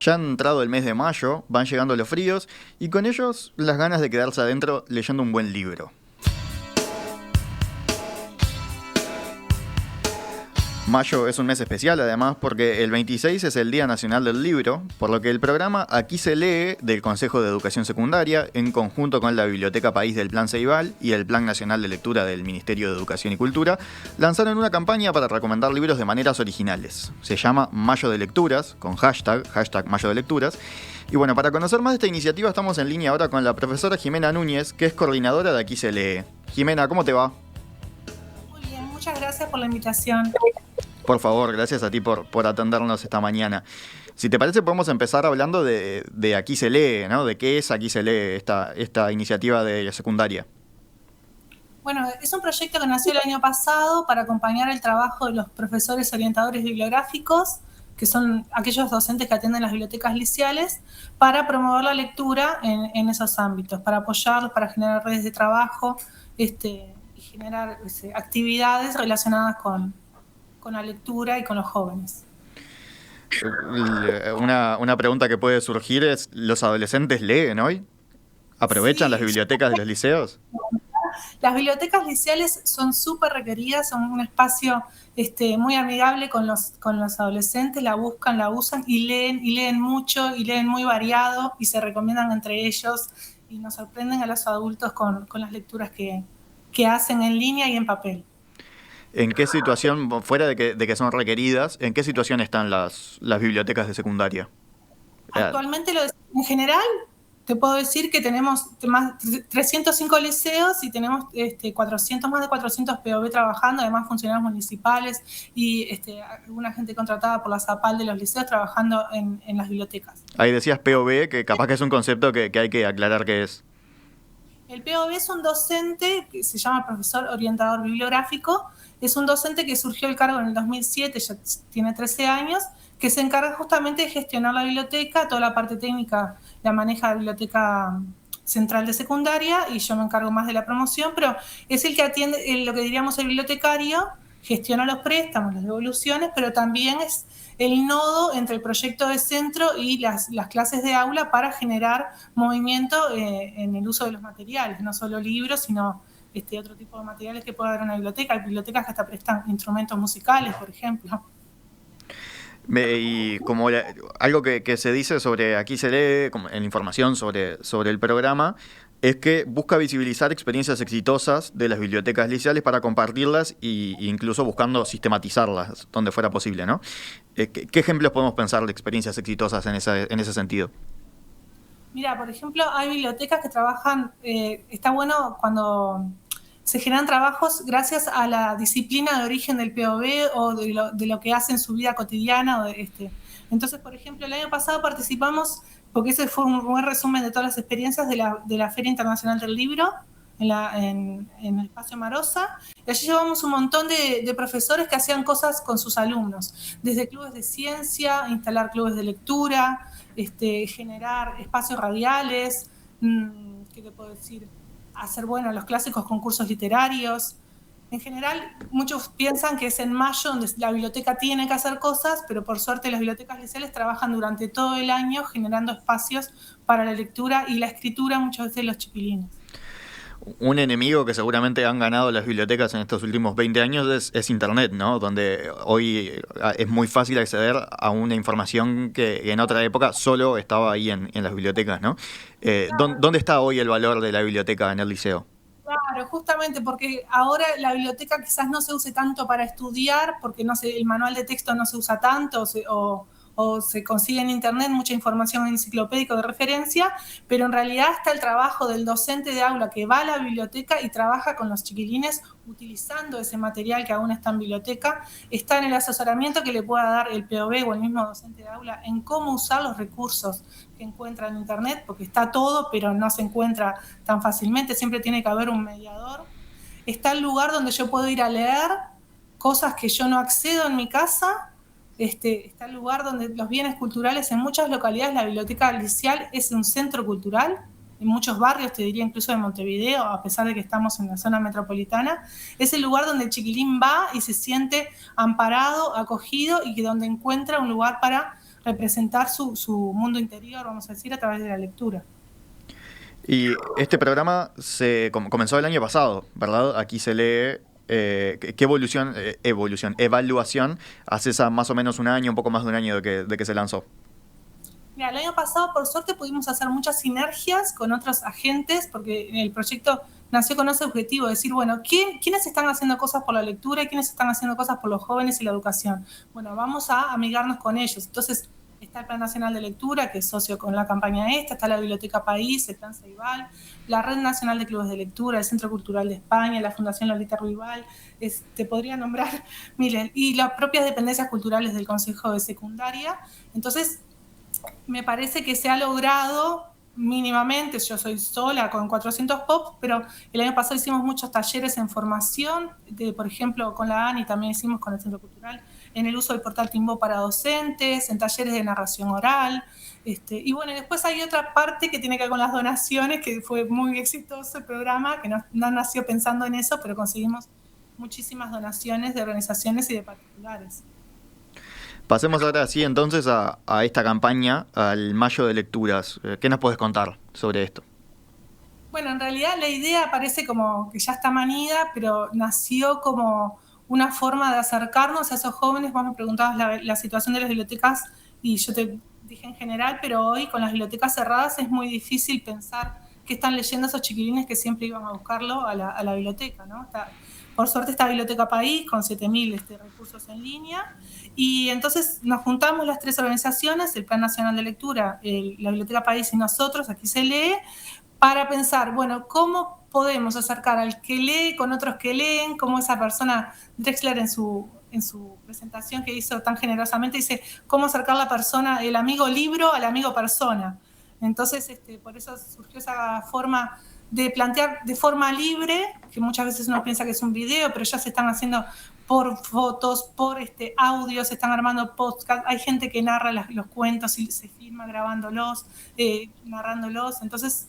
Ya han entrado el mes de mayo, van llegando los fríos y con ellos las ganas de quedarse adentro leyendo un buen libro. Mayo es un mes especial además porque el 26 es el Día Nacional del Libro, por lo que el programa Aquí se lee del Consejo de Educación Secundaria, en conjunto con la Biblioteca País del Plan Ceibal y el Plan Nacional de Lectura del Ministerio de Educación y Cultura, lanzaron una campaña para recomendar libros de maneras originales. Se llama Mayo de Lecturas, con hashtag Mayo de Lecturas. Y bueno, para conocer más de esta iniciativa estamos en línea ahora con la profesora Jimena Núñez, que es coordinadora de Aquí se lee. Jimena, ¿cómo te va? Muy bien, muchas gracias por la invitación. Por favor, gracias a ti por atendernos esta mañana. Si te parece, podemos empezar hablando de Aquí se lee, ¿no? De qué es Aquí se lee, esta iniciativa de la secundaria. Bueno, es un proyecto que nació el año pasado para acompañar el trabajo de los profesores orientadores bibliográficos, que son aquellos docentes que atienden las bibliotecas liceales, para promover la lectura en esos ámbitos, para apoyarlos, para generar redes de trabajo y generar actividades relacionadas con la lectura y con los jóvenes. Una pregunta que puede surgir es, ¿los adolescentes leen hoy? ¿Aprovechan las bibliotecas de los liceos? Las bibliotecas liceales son súper requeridas, son un espacio muy amigable con los adolescentes, la buscan, la usan y leen mucho, y leen muy variado, y se recomiendan entre ellos, y nos sorprenden a los adultos con las lecturas que hacen en línea y en papel. ¿En qué situación, fuera de que son requeridas, en qué situación están las bibliotecas de secundaria? Actualmente, en general, te puedo decir que tenemos más 305 liceos y tenemos más de 400 POB trabajando, además funcionarios municipales y alguna gente contratada por la ZAPAL de los liceos trabajando en las bibliotecas. Ahí decías POB, que capaz que es un concepto que hay que aclarar qué es. El POB es un docente que se llama profesor orientador bibliográfico. Es un docente que surgió el cargo en el 2007, ya tiene 13 años, que se encarga justamente de gestionar la biblioteca, toda la parte técnica la maneja la Biblioteca Central de Secundaria y yo me encargo más de la promoción, pero es el que atiende lo que diríamos el bibliotecario, gestiona los préstamos, las devoluciones, pero también es el nodo entre el proyecto de centro y las clases de aula para generar movimiento en el uso de los materiales, no solo libros, sino otro tipo de materiales que puede haber en una biblioteca. Hay bibliotecas que hasta prestan instrumentos musicales, por ejemplo. Y como algo que se dice sobre Aquí se lee, como en la información sobre el programa, es que busca visibilizar experiencias exitosas de las bibliotecas liceales para compartirlas e incluso buscando sistematizarlas donde fuera posible, ¿no? ¿Qué ejemplos podemos pensar de experiencias exitosas en ese sentido? Mira, por ejemplo, hay bibliotecas que trabajan, está bueno cuando se generan trabajos gracias a la disciplina de origen del POB o de lo que hace en su vida cotidiana. Entonces, por ejemplo, el año pasado participamos, porque ese fue un buen resumen de todas las experiencias de la Feria Internacional del Libro en el Espacio Marosa, y allí llevamos un montón de profesores que hacían cosas con sus alumnos, desde clubes de ciencia, instalar clubes de lectura, generar espacios radiales, ¿qué te puedo decir? Hacer, los clásicos concursos literarios. En general, muchos piensan que es en mayo donde la biblioteca tiene que hacer cosas, pero por suerte las bibliotecas liceales trabajan durante todo el año generando espacios para la lectura y la escritura, muchas veces los chiquilines. Un enemigo que seguramente han ganado las bibliotecas en estos últimos 20 años es Internet, ¿no? Donde hoy es muy fácil acceder a una información que en otra época solo estaba ahí en las bibliotecas, ¿no? Claro. ¿Dónde está hoy el valor de la biblioteca en el liceo? Claro, justamente porque ahora la biblioteca quizás no se use tanto para estudiar, porque el manual de texto no se usa tanto, o se consigue en internet mucha información enciclopédica de referencia, pero en realidad está el trabajo del docente de aula que va a la biblioteca y trabaja con los chiquilines utilizando ese material que aún está en biblioteca, está en el asesoramiento que le pueda dar el POB o el mismo docente de aula en cómo usar los recursos que encuentra en internet, porque está todo, pero no se encuentra tan fácilmente, siempre tiene que haber un mediador. Está el lugar donde yo puedo ir a leer cosas que yo no accedo en mi casa. Está el lugar donde los bienes culturales, en muchas localidades la biblioteca liceal es un centro cultural, en muchos barrios, te diría incluso de Montevideo, a pesar de que estamos en la zona metropolitana, es el lugar donde el chiquilín va y se siente amparado, acogido y donde encuentra un lugar para representar su mundo interior, vamos a decir, a través de la lectura. Y este programa comenzó el año pasado, ¿verdad? Aquí se lee. ¿Qué evaluación hace más o menos un año, un poco más de un año de que se lanzó? Mira, el año pasado, por suerte, pudimos hacer muchas sinergias con otros agentes, porque el proyecto nació con ese objetivo, decir, bueno, ¿quiénes están haciendo cosas por la lectura y quiénes están haciendo cosas por los jóvenes y la educación? Bueno, vamos a amigarnos con ellos. Entonces, está el Plan Nacional de Lectura, que es socio con la campaña esta, está la Biblioteca País, el Plan Ceibal, la Red Nacional de Clubes de Lectura, el Centro Cultural de España, la Fundación Lolita Ruibal, te podría nombrar miles, y las propias dependencias culturales del Consejo de Secundaria. Entonces, me parece que se ha logrado mínimamente, yo soy sola con 400 POP, pero el año pasado hicimos muchos talleres en formación, por ejemplo, con la ANI también hicimos con el Centro Cultural, en el uso del portal Timbó para docentes, en talleres de narración oral, y bueno, después hay otra parte que tiene que ver con las donaciones, que fue muy exitoso el programa, que no nació pensando en eso, pero conseguimos muchísimas donaciones de organizaciones y de particulares. Pasemos ahora sí entonces a esta campaña, al Mayo de Lecturas. ¿Qué nos puedes contar sobre esto? Bueno, en realidad la idea parece como que ya está manida, pero nació como una forma de acercarnos a esos jóvenes. Vos me preguntabas la situación de las bibliotecas y yo te dije en general, pero hoy con las bibliotecas cerradas es muy difícil pensar qué están leyendo esos chiquilines que siempre iban a buscarlo a la biblioteca, ¿no? Por suerte está Biblioteca País con 7.000 recursos en línea, y entonces nos juntamos las tres organizaciones, el Plan Nacional de Lectura, la Biblioteca País y nosotros, Aquí se lee, para pensar, bueno, ¿cómo podemos acercar al que lee con otros que leen? Como esa persona, Drexler en su presentación que hizo tan generosamente, dice, ¿cómo acercar la persona, el amigo libro al amigo persona? Entonces, por eso surgió esa forma de plantear de forma libre, que muchas veces uno piensa que es un video, pero ya se están haciendo por fotos, por audios, se están armando podcasts, hay gente que narra los cuentos y se filma grabándolos, narrándolos. Entonces,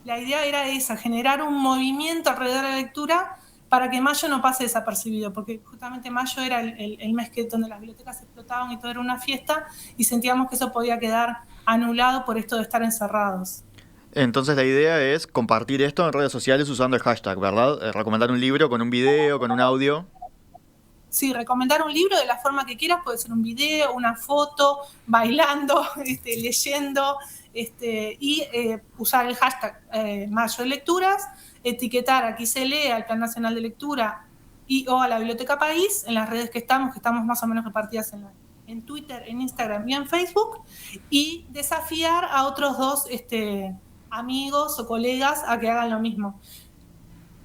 la idea era esa, generar un movimiento alrededor de la lectura para que mayo no pase desapercibido, porque justamente mayo era el mes donde las bibliotecas explotaban y todo era una fiesta, y sentíamos que eso podía quedar anulado por esto de estar encerrados. Entonces la idea es compartir esto en redes sociales usando el hashtag, ¿verdad? Recomendar un libro con un video, con un audio. Sí, recomendar un libro de la forma que quieras, puede ser un video, una foto, bailando, leyendo, y usar el hashtag Mayo de Lecturas, etiquetar Aquí se lee, al Plan Nacional de Lectura o a la Biblioteca País, en las redes que estamos más o menos repartidas en Twitter, en Instagram y en Facebook, y desafiar a otros dos amigos o colegas a que hagan lo mismo.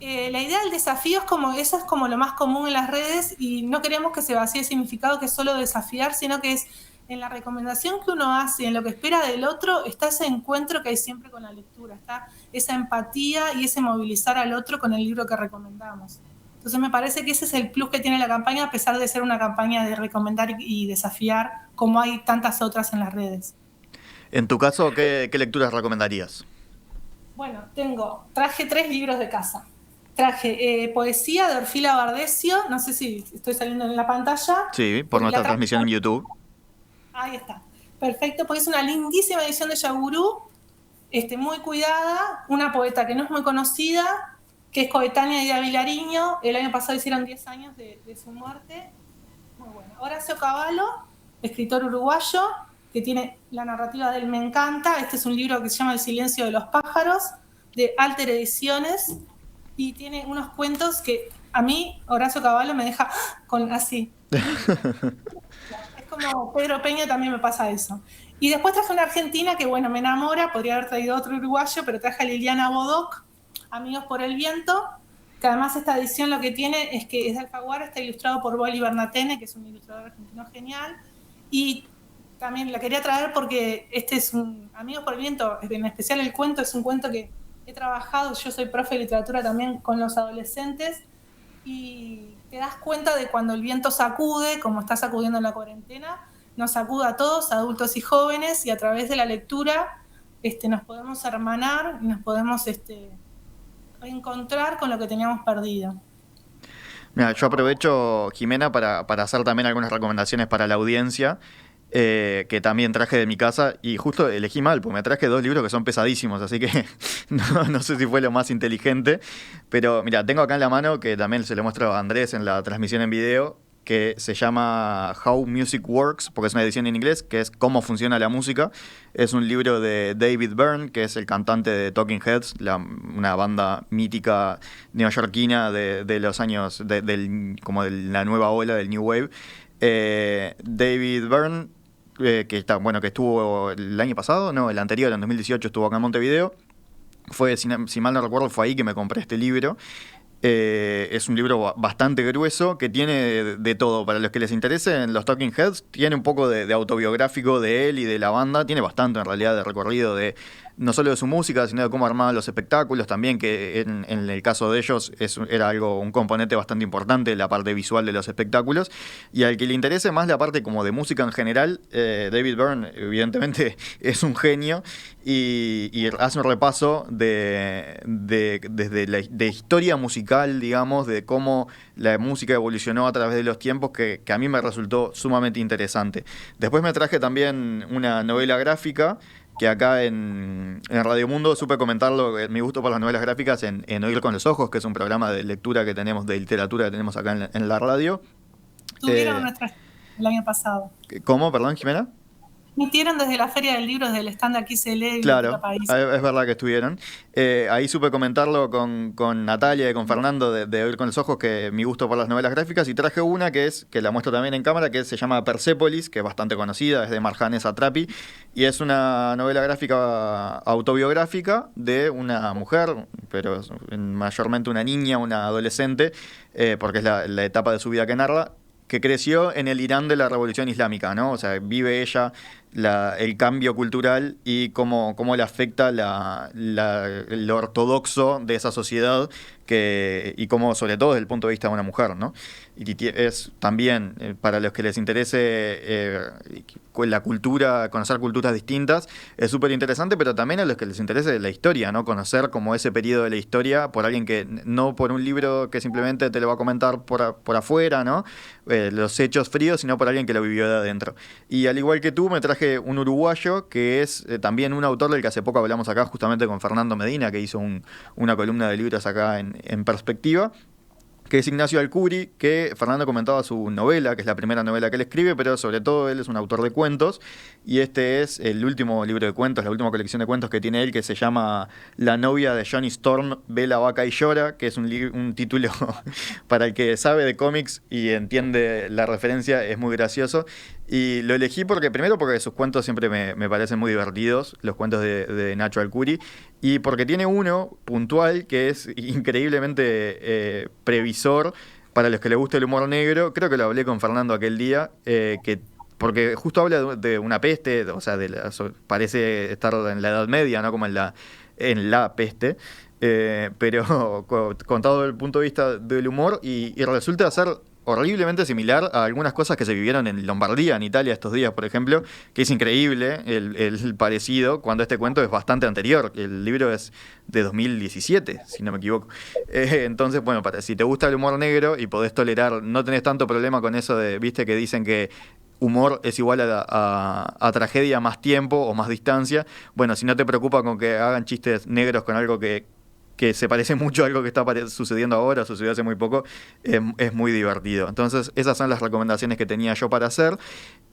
La idea del desafío eso es como lo más común en las redes, y no queremos que se vacíe el significado que es solo desafiar, sino que es en la recomendación que uno hace, en lo que espera del otro, está ese encuentro que hay siempre con la lectura, está esa empatía y ese movilizar al otro con el libro que recomendamos. Entonces me parece que ese es el plus que tiene la campaña, a pesar de ser una campaña de recomendar y desafiar, como hay tantas otras en las redes. En tu caso, ¿qué lecturas recomendarías? Bueno, traje 3 libros de casa. Traje poesía de Orfila Bardesio, no sé si estoy saliendo en la pantalla. Sí, por nuestra transmisión en YouTube. Ahí está, perfecto, porque es una lindísima edición de Yagurú, muy cuidada, una poeta que no es muy conocida, que es coetánea de Vilariño, el año pasado hicieron 10 años de su muerte, muy buena. Horacio Cavallo, escritor uruguayo, que tiene la narrativa de él, me encanta, es un libro que se llama El silencio de los pájaros, de Alter Ediciones, y tiene unos cuentos que a mí, Horacio Cavallo, me deja así. Es como Pedro Peña, también me pasa eso. Y después traje una argentina que, bueno, me enamora, podría haber traído otro uruguayo, pero traje a Liliana Bodoc, Amigos por el Viento, que además esta edición lo que tiene es que es de Alfaguara, está ilustrado por Boli Bernatene, que es un ilustrador argentino genial, y también la quería traer porque es un Amigos por el Viento, en especial el cuento, es un cuento que he trabajado, yo soy profe de literatura también con los adolescentes, y te das cuenta de cuando el viento sacude, como está sacudiendo en la cuarentena, nos sacude a todos, adultos y jóvenes, y a través de la lectura nos podemos hermanar y nos podemos reencontrar con lo que teníamos perdido. Mira, yo aprovecho, Jimena, para hacer también algunas recomendaciones para la audiencia. que también traje de mi casa y justo elegí mal, porque me traje dos libros que son pesadísimos, así que no sé si fue lo más inteligente, pero mira, tengo acá en la mano, que también se lo muestro a Andrés en la transmisión en video, que se llama How Music Works, porque es una edición en inglés, que es Cómo funciona la música. Es un libro de David Byrne, que es el cantante de Talking Heads, una banda mítica neoyorquina de los años, como de la nueva ola del New Wave. David Byrne, que estuvo el año pasado, no, el anterior, en 2018 estuvo acá en Montevideo. Si mal no recuerdo, fue ahí que me compré este libro. Es un libro bastante grueso que tiene de todo. Para los que les interesen los Talking Heads, tiene un poco de autobiográfico de él y de la banda. Tiene bastante en realidad de recorrido de no solo de su música, sino de cómo armaban los espectáculos también, que en el caso de ellos era un componente bastante importante, la parte visual de los espectáculos. Y al que le interese más la parte como de música en general, David Byrne evidentemente es un genio y hace un repaso de historia musical, digamos, de cómo la música evolucionó a través de los tiempos, que a mí me resultó sumamente interesante. Después me traje también una novela gráfica, que acá en Radio Mundo supe comentarlo, mi gusto por las novelas gráficas en Oír con los Ojos, que es un programa de lectura que tenemos, de literatura que tenemos acá en la radio. Tuvieron el año pasado. ¿Cómo? Perdón, Jimena. Emitieron desde la Feria del Libro, desde el stand Aquí se lee, Claro, País. es verdad que estuvieron. Ahí supe comentarlo con Natalia y con Fernando de Oír con los Ojos, que mi gusto por las novelas gráficas, y traje una que la muestro también en cámara, que se llama Persépolis, que es bastante conocida, es de Marjane Satrapi, y es una novela gráfica autobiográfica de una mujer, pero mayormente una niña, una adolescente, porque es la etapa de su vida que narra, que creció en el Irán de la Revolución Islámica, ¿no? O sea, vive ella el cambio cultural y cómo le afecta lo ortodoxo de esa sociedad, y cómo, sobre todo desde el punto de vista de una mujer, ¿no? Y es también, para los que les interese la cultura, conocer culturas distintas, es súper interesante, pero también a los que les interese la historia, ¿no? Conocer como ese periodo de la historia por alguien que, no por un libro que simplemente te lo va a comentar por afuera, ¿no? Los hechos fríos, sino por alguien que lo vivió de adentro. Y al igual que tú, me traje un uruguayo que es también un autor del que hace poco hablamos acá, justamente con Fernando Medina, que hizo una columna de libros acá en Perspectiva, que es Ignacio Alcuri, que Fernando comentaba su novela, que es la primera novela que él escribe, pero sobre todo él es un autor de cuentos, y este es el último libro de cuentos, la última colección de cuentos que tiene él, que se llama La novia de Johnny Storm, ve la vaca y llora, que es un título para el que sabe de cómics y entiende la referencia, es muy gracioso. Y lo elegí porque sus cuentos siempre me parecen muy divertidos, los cuentos de Nacho Alcuri, y porque tiene uno puntual que es increíblemente previsor para los que les gusta el humor negro. Creo que lo hablé con Fernando aquel día, porque justo habla de una peste, o sea, parece estar en la Edad Media, ¿no? Como en la peste. Pero contado desde el punto de vista del humor, y resulta ser horriblemente similar a algunas cosas que se vivieron en Lombardía, en Italia estos días, por ejemplo, que es increíble el parecido, cuando este cuento es bastante anterior. El libro es de 2017, si no me equivoco. Entonces, bueno, si te gusta el humor negro y podés tolerar, no tenés tanto problema con eso viste que dicen que humor es igual a tragedia más tiempo o más distancia. Bueno, si no te preocupa con que hagan chistes negros con algo que se parece mucho a algo que está sucediendo ahora, sucedió hace muy poco, es muy divertido. Entonces, esas son las recomendaciones que tenía yo para hacer,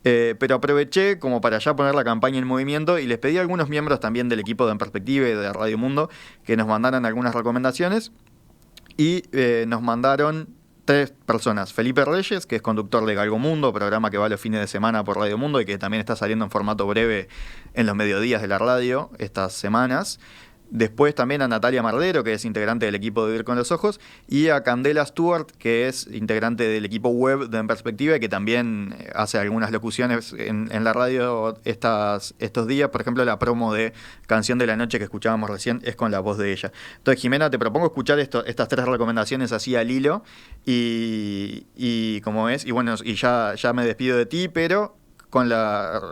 pero aproveché como para ya poner la campaña en movimiento, y les pedí a algunos miembros también del equipo de En Perspectiva y de Radio Mundo que nos mandaran algunas recomendaciones, y nos mandaron 3 personas. Felipe Reyes, que es conductor de Galgo Mundo, programa que va los fines de semana por Radio Mundo y que también está saliendo en formato breve en los mediodías de la radio estas semanas. Después también a Natalia Mardero, que es integrante del equipo de Oír con los Ojos, y a Candela Stewart, que es integrante del equipo web de En Perspectiva y que también hace algunas locuciones en la radio estos días. Por ejemplo, la promo de Canción de la Noche que escuchábamos recién es con la voz de ella. Entonces, Jimena, te propongo escuchar estas 3 recomendaciones así al hilo, y como es, y bueno, y ya me despido de ti, pero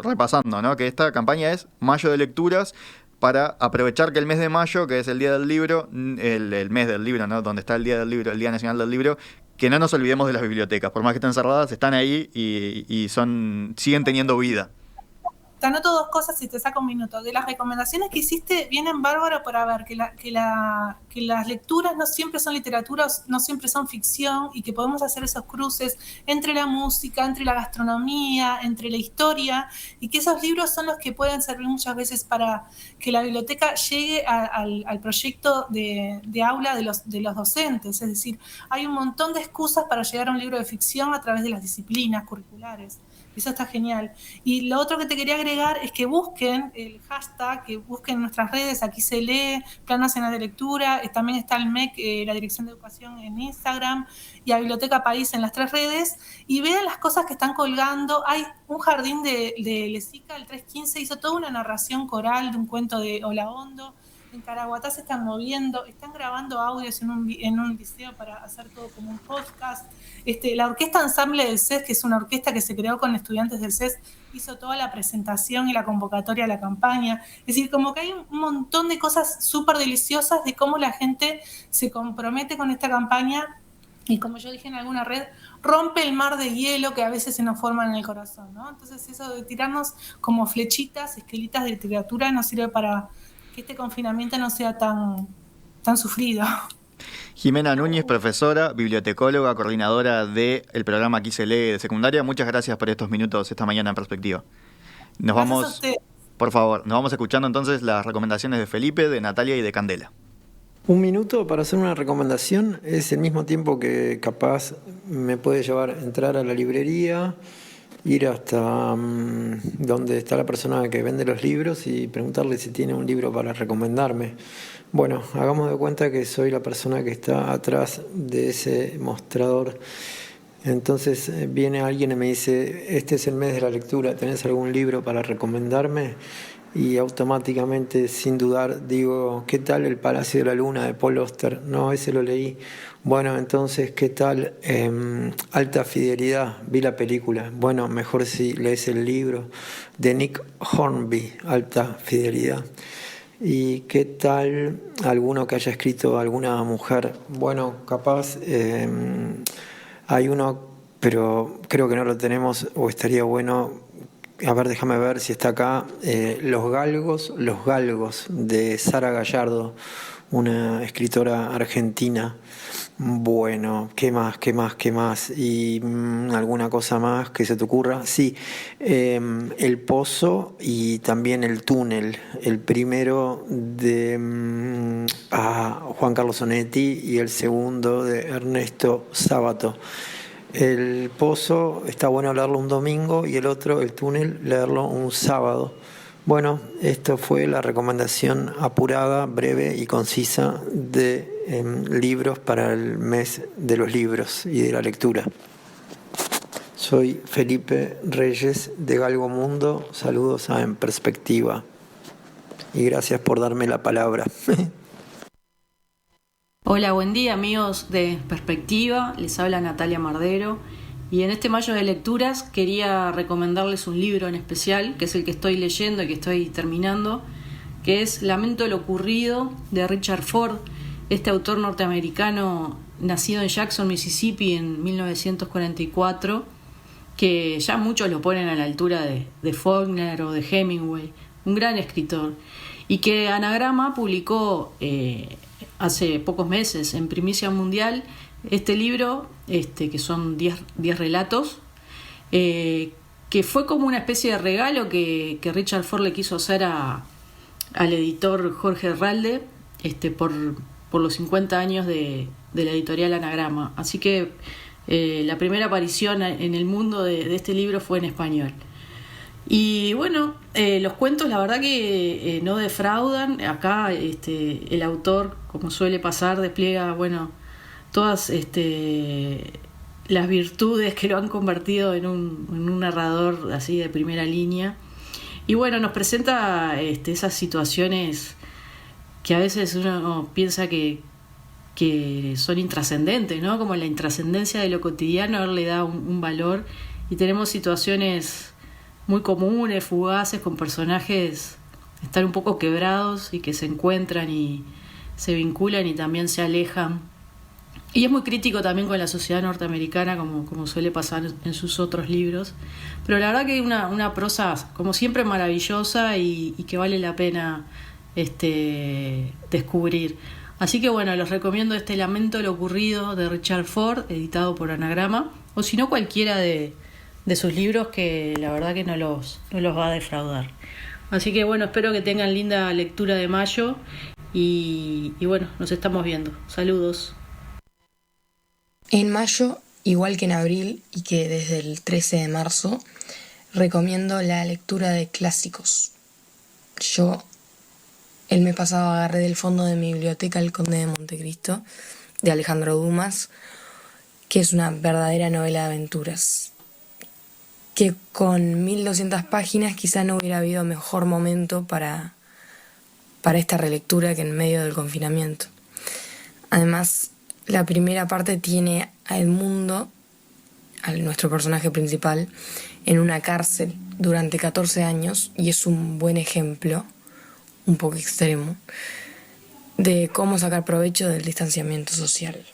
repasando, ¿no? Que esta campaña es Mayo de Lecturas, para aprovechar que el mes de mayo, que es el Día del Libro, el mes del libro, ¿no? Donde está el Día del Libro, el Día Nacional del Libro, que no nos olvidemos de las bibliotecas, por más que estén cerradas, están ahí y siguen teniendo vida. Te anoto 2 cosas y te saco un minuto. De las recomendaciones que hiciste, vienen bárbaro para ver que las lecturas no siempre son literatura, no siempre son ficción, y que podemos hacer esos cruces entre la música, entre la gastronomía, entre la historia, y que esos libros son los que pueden servir muchas veces para que la biblioteca llegue al proyecto de aula de los docentes. Es decir, hay un montón de excusas para llegar a un libro de ficción a través de las disciplinas curriculares. Eso está genial. Y lo otro que te quería agregar es que busquen el hashtag, que busquen nuestras redes, Aquí se lee, Plan Nacional de Lectura, también está el MEC, la Dirección de Educación en Instagram, y a Biblioteca País en las 3 redes, y vean las cosas que están colgando. Hay un jardín de Lezica, el 315, hizo toda una narración coral de un cuento de Olaondo. En Caraguatá se están moviendo, están grabando audios en un liceo para hacer todo como un podcast. La Orquesta Ensamble del CES, que es una orquesta que se creó con estudiantes del CES, hizo toda la presentación y la convocatoria a la campaña. Es decir, como que hay un montón de cosas súper deliciosas de cómo la gente se compromete con esta campaña y, como yo dije en alguna red, rompe el mar de hielo que a veces se nos forma en el corazón, ¿no? Entonces eso de tirarnos como flechitas, esquelitas de literatura, nos sirve para que este confinamiento no sea tan sufrido. Jimena Núñez, profesora, bibliotecóloga, coordinadora del programa Aquí se lee de secundaria. Muchas gracias por estos minutos esta mañana en Perspectiva. Nos vamos, por favor, nos vamos escuchando entonces las recomendaciones de Felipe, de Natalia y de Candela. Un minuto para hacer una recomendación es el mismo tiempo que capaz me puede llevar a entrar a la librería, ir hasta donde está la persona que vende los libros y preguntarle si tiene un libro para recomendarme. Bueno, hagamos de cuenta que soy la persona que está atrás de ese mostrador. Entonces viene alguien y me dice, este es el mes de la lectura, ¿tenés algún libro para recomendarme? Y automáticamente, sin dudar, digo, ¿qué tal El Palacio de la Luna de Paul Auster? No, ese lo leí. Bueno, entonces, ¿qué tal Alta Fidelidad? Vi la película. Bueno, mejor si lees el libro de Nick Hornby, Alta Fidelidad. ¿Y qué tal alguno que haya escrito alguna mujer? Bueno, capaz hay uno, pero creo que no lo tenemos, o estaría bueno. A ver, déjame ver si está acá. Los Galgos de Sara Gallardo, una escritora argentina. Bueno, ¿qué más? ¿Y alguna cosa más que se te ocurra? Sí, El Pozo y también El Túnel. El primero de Juan Carlos Onetti y el segundo de Ernesto Sábato. El Pozo está bueno leerlo un domingo y el otro, El Túnel, leerlo un sábado. Bueno, esto fue la recomendación apurada, breve y concisa de libros para el mes de los libros y de la lectura. Soy Felipe Reyes de Galgo Mundo. Saludos a En Perspectiva. Y gracias por darme la palabra. Hola, buen día amigos de Perspectiva, les habla Natalia Mardero y en este mayo de lecturas quería recomendarles un libro en especial, que es el que estoy leyendo y que estoy terminando, que es Lamento lo ocurrido, de Richard Ford, este autor norteamericano nacido en Jackson, Mississippi en 1944, que ya muchos lo ponen a la altura de Faulkner o de Hemingway, un gran escritor, y que Anagrama publicó hace pocos meses en primicia mundial este libro, que son 10 relatos, que fue como una especie de regalo que Richard Ford le quiso hacer al editor Jorge Herralde por los 50 años de la editorial Anagrama. Así que la primera aparición en el mundo de este libro fue en español. Y bueno, los cuentos la verdad que no defraudan. Acá el autor, como suele pasar, despliega todas las virtudes que lo han convertido en un narrador así de primera línea. Y bueno, nos presenta esas situaciones que a veces uno piensa que son intrascendentes, ¿no? Como la intrascendencia de lo cotidiano le da un valor, y tenemos situaciones muy comunes, fugaces, con personajes que están un poco quebrados y que se encuentran y se vinculan y también se alejan Y es muy crítico también con la sociedad norteamericana, como suele pasar en sus otros libros. Pero la verdad que hay una prosa, como siempre, maravillosa y que vale la pena descubrir. Así que bueno, los recomiendo este Lamento de lo ocurrido de Richard Ford, editado por Anagrama, o si no cualquiera de sus libros, que la verdad que no los va a defraudar. Así que bueno, espero que tengan linda lectura de mayo y bueno, nos estamos viendo. Saludos. En mayo, igual que en abril y que desde el 13 de marzo, recomiendo la lectura de clásicos. Yo el mes pasado agarré del fondo de mi biblioteca El Conde de Montecristo, de Alejandro Dumas, que es una verdadera novela de aventuras, que con 1200 páginas quizá no hubiera habido mejor momento para esta relectura que en medio del confinamiento. Además, la primera parte tiene a Edmundo, a nuestro personaje principal, en una cárcel durante 14 años y es un buen ejemplo, un poco extremo, de cómo sacar provecho del distanciamiento social.